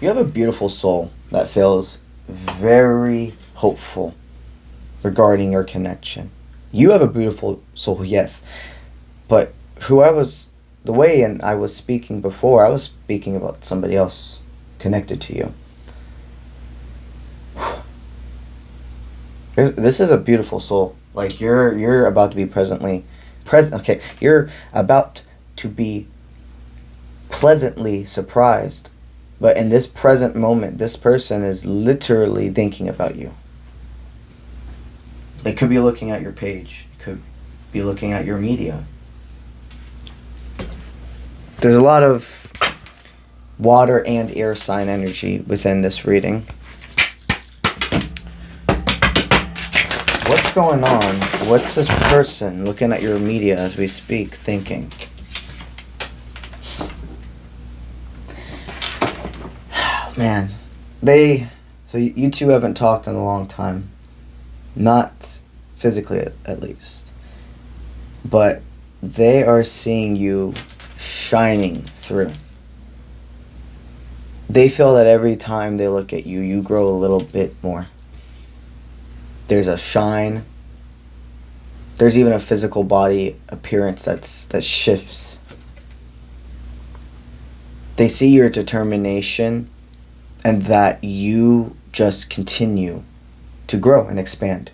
You have a beautiful soul that feels very hopeful regarding your connection. You have a beautiful soul, yes. But the way and I was speaking before, I was speaking about somebody else connected to you. This is a beautiful soul. Like you're about to be you're about to be pleasantly surprised. But in this present moment, this person is literally thinking about you. They could be looking at your page. Could be looking at your media. There's a lot of water and air sign energy within this reading. What's going on? What's this person looking at your media as we speak thinking? Man, so you two haven't talked in a long time. Not physically, at least. But they are seeing you shining through. They feel that every time they look at you, you grow a little bit more. There's a shine. There's even a physical body appearance that shifts. They see your determination and that you just continue to grow and expand.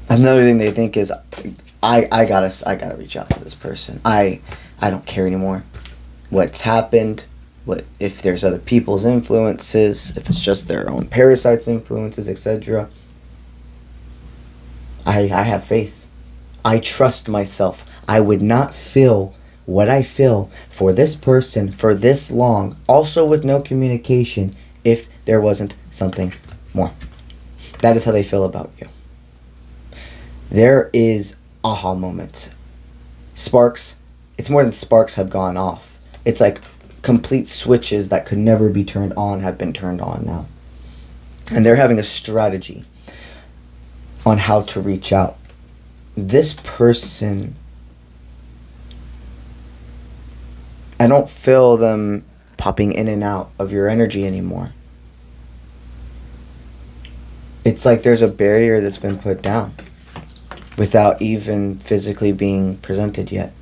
Another thing they think is, I gotta reach out to this person. I don't care anymore. What's happened? What if there's other people's influences? If it's just their own parasites' influences, etc. I have faith. I trust myself. I would not feel what I feel for this person for this long, also with no communication, if there wasn't something more. That is how they feel about you. There is aha moments. Sparks. It's more than sparks have gone off. It's like complete switches that could never be turned on have been turned on now. And they're having a strategy on how to reach out. This person, I don't feel them popping in and out of your energy anymore. It's like there's a barrier that's been put down without even physically being presented yet.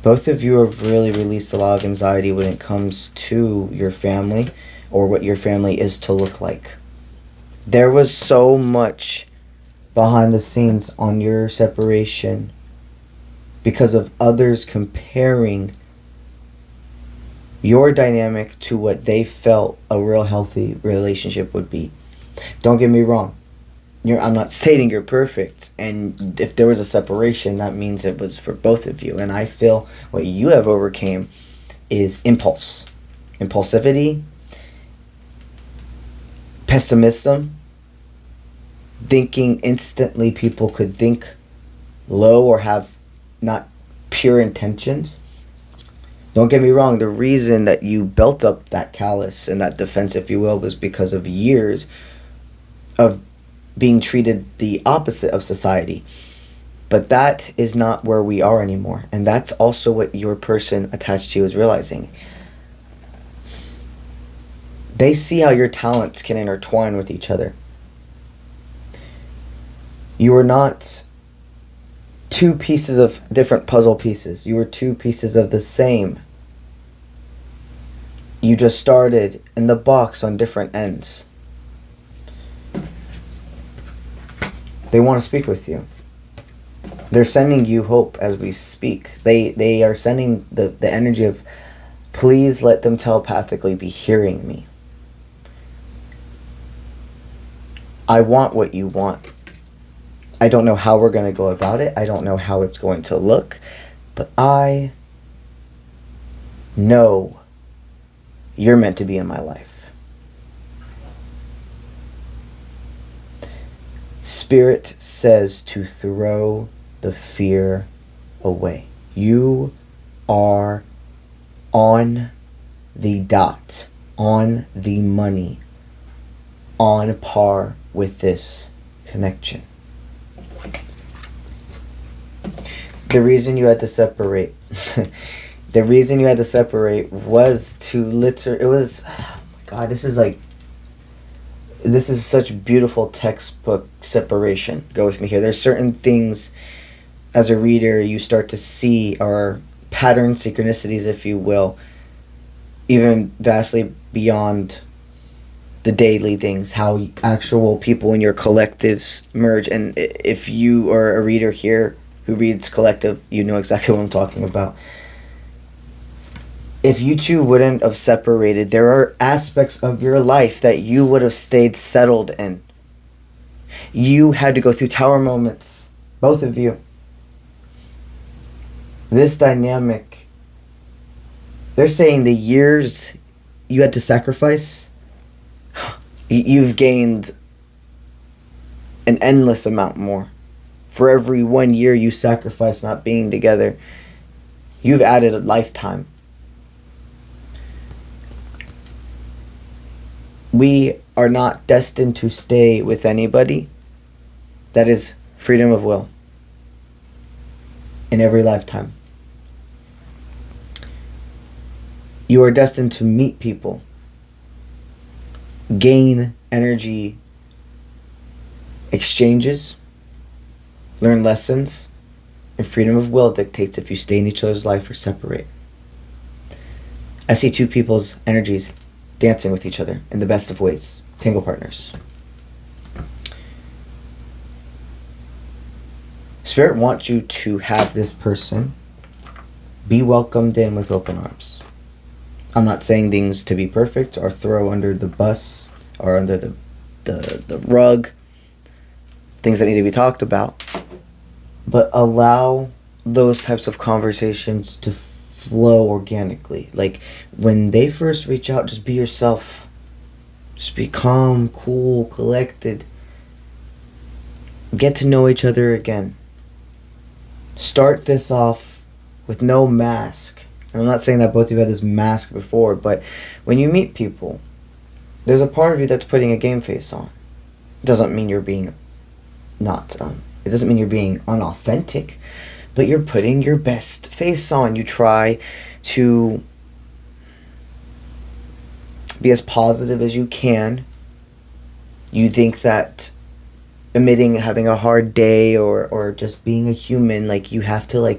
Both of you have really released a lot of anxiety when it comes to your family or what your family is to look like. There was so much behind the scenes on your separation because of others comparing your dynamic to what they felt a real healthy relationship would be. Don't get me wrong. I'm not stating you're perfect, and if there was a separation, that means it was for both of you. And I feel what you have overcame is impulsivity, pessimism, thinking instantly people could think low or have not pure intentions. Don't get me wrong, the reason that you built up that callous and that defense, if you will, was because of years of being treated the opposite of society. But that is not where we are anymore. And that's also what your person attached to you is realizing. They see how your talents can intertwine with each other. You are not two pieces of different puzzle pieces. You are two pieces of the same. You just started in the box on different ends. They want to speak with you. They're sending you hope as we speak. They are sending the energy of, please let them telepathically be hearing me. I want what you want. I don't know how we're going to go about it. I don't know how it's going to look. But I know you're meant to be in my life. Spirit says to throw the fear away. You are on the dot, on the money, on par with this connection. The reason you had to separate, The reason you had to separate was to it was, oh my God, this is such beautiful textbook separation. Go with me here. There's certain things as a reader you start to see are pattern synchronicities, if you will, even vastly beyond the daily things, how actual people in your collectives merge. And if you are a reader here who reads collective, you know exactly what I'm talking about. If you two wouldn't have separated, there are aspects of your life that you would have stayed settled in. You had to go through tower moments, both of you. This dynamic, they're saying the years you had to sacrifice, you've gained an endless amount more. For every 1 year you sacrifice not being together, you've added a lifetime. We are not destined to stay with anybody. That is freedom of will in every lifetime. You are destined to meet people, gain energy exchanges, learn lessons, and freedom of will dictates if you stay in each other's life or separate. I see two people's energies dancing with each other in the best of ways, tango partners. Spirit wants you to have this person be welcomed in with open arms. I'm not saying things to be perfect or throw under the bus or under the rug, things that need to be talked about, but allow those types of conversations to flow organically. Like when they first reach out, just be yourself. Just be calm, cool, collected. Get to know each other again. Start this off with no mask. And I'm not saying that both of you had this mask before, but when you meet people, there's a part of you that's putting a game face on. It doesn't mean you're being it doesn't mean you're being unauthentic, but you're putting your best face on. You try to be as positive as you can. You think that admitting having a hard day or just being a human, like you have to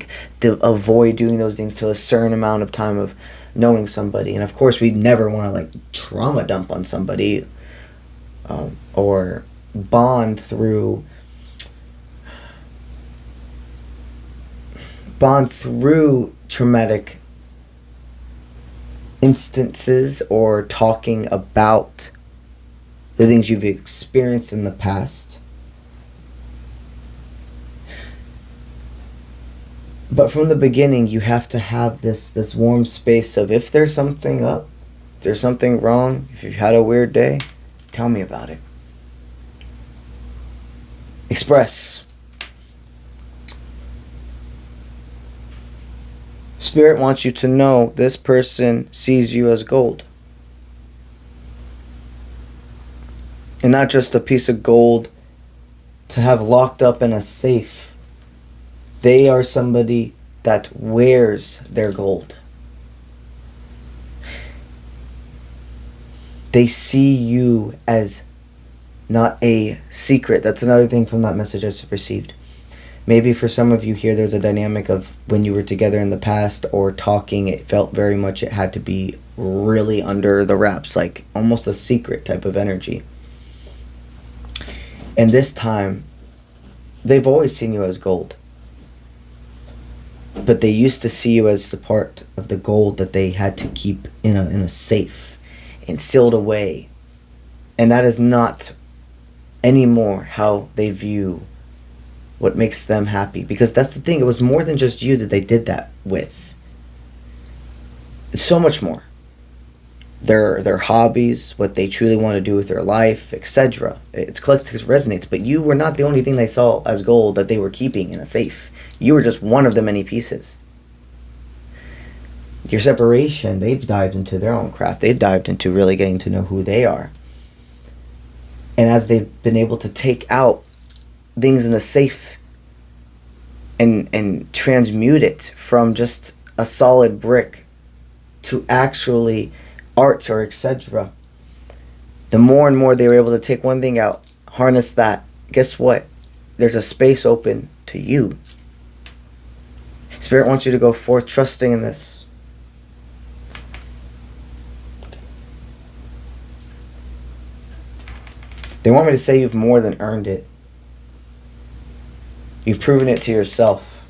avoid doing those things till a certain amount of time of knowing somebody. And of course we never want to trauma dump on somebody or bond through traumatic instances or talking about the things you've experienced in the past. But from the beginning, you have to have this warm space of, if there's something up, if there's something wrong, if you've had a weird day, tell me about it. Express. Spirit wants you to know this person sees you as gold. And not just a piece of gold to have locked up in a safe. They are somebody that wears their gold. They see you as not a secret. That's another thing from that message I received. Maybe for some of you here, there's a dynamic of when you were together in the past or talking, it felt very much it had to be really under the wraps, like almost a secret type of energy. And this time, they've always seen you as gold. But they used to see you as the part of the gold that they had to keep in a safe and sealed away. And that is not anymore how they view what makes them happy. Because that's the thing, it was more than just you that they did that with. It's so much more. Their hobbies, what they truly want to do with their life, etc. It's collective resonates, but you were not the only thing they saw as gold that they were keeping in a safe. You were just one of the many pieces. Your separation, they've dived into their own craft. They've dived into really getting to know who they are. And as they've been able to take out things in the safe and transmute it from just a solid brick to actually art or etc., the more and more they were able to take one thing out, harness that, guess what? There's a space open to you. Spirit wants you to go forth trusting in this. They want me to say you've more than earned it. You've proven it to yourself.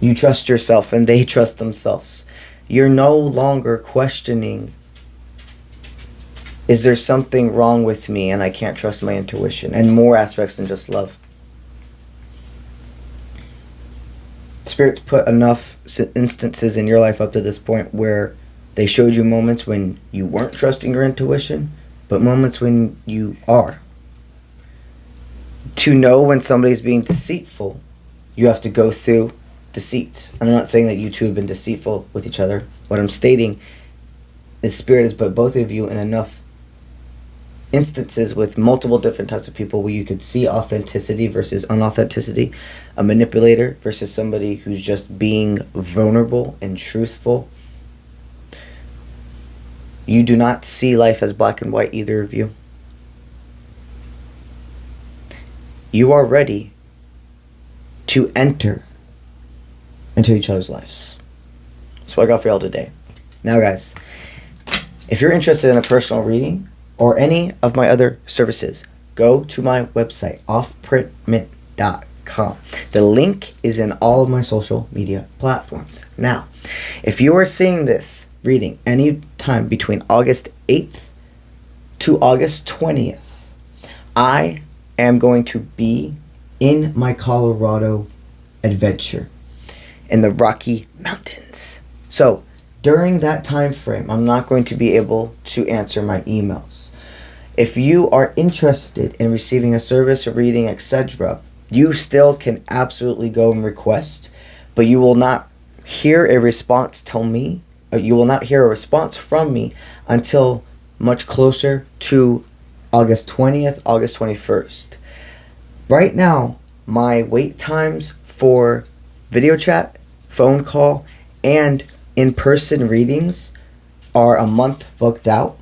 You trust yourself and they trust themselves. You're no longer questioning, is there something wrong with me and I can't trust my intuition? And more aspects than just love. Spirit's put enough instances in your life up to this point where they showed you moments when you weren't trusting your intuition, but moments when you are. To know when somebody's being deceitful, you have to go through deceit. I'm not saying that you two have been deceitful with each other. What I'm stating is Spirit has put both of you in enough instances with multiple different types of people where you could see authenticity versus unauthenticity, a manipulator versus somebody who's just being vulnerable and truthful. You do not see life as black and white, either of you. You are ready to enter into each other's lives. That's what I got for y'all today. Now guys, if you're interested in a personal reading or any of my other services, go to my website, offprintmint.com. The link is in all of my social media platforms. Now, if you are seeing this reading any time between August 8th to August 20th, I am going to be in my Colorado adventure in the Rocky Mountains. So during that time frame, I'm not going to be able to answer my emails. If you are interested in receiving a service, a reading, etc., you still can absolutely go and request, but you will not hear a response from me until much closer to August 20th, August 21st. Right now, my wait times for video chat, phone call, and in-person readings are a month booked out.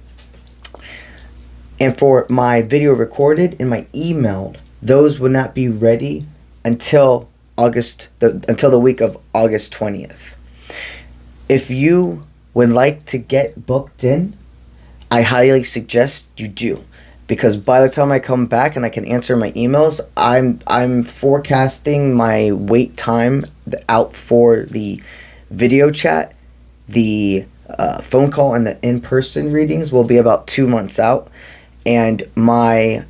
And for my video recorded and my emailed, those would not be ready until the week of August 20th. If you would like to get booked in, I highly suggest you do. Because by the time I come back and I can answer my emails, I'm forecasting my wait time out for the video chat, the phone call, and the in-person readings will be about 2 months out. And my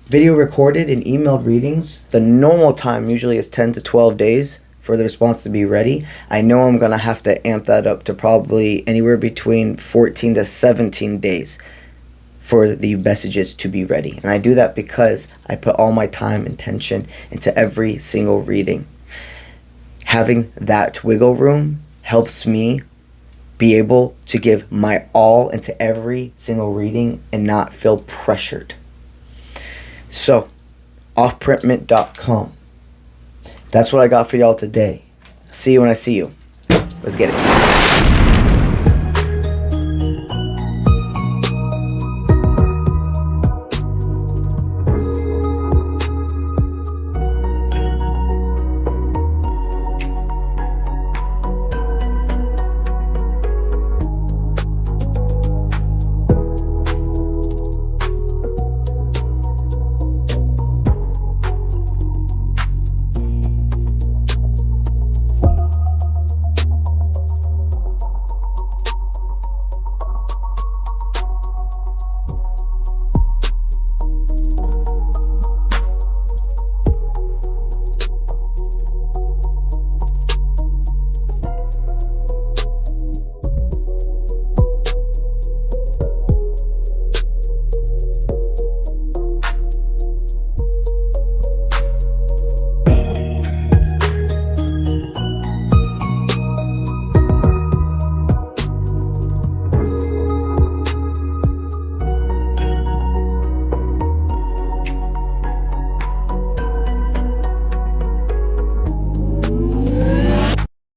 video recorded and emailed readings, the normal time usually is 10 to 12 days for the response to be ready. I know I'm going to have to amp that up to probably anywhere between 14 to 17 days for the messages to be ready. And I do that because I put all my time and attention into every single reading. Having that wiggle room helps me be able to give my all into every single reading and not feel pressured. So, offprintmint.com. That's what I got for y'all today. See you when I see you. Let's get it.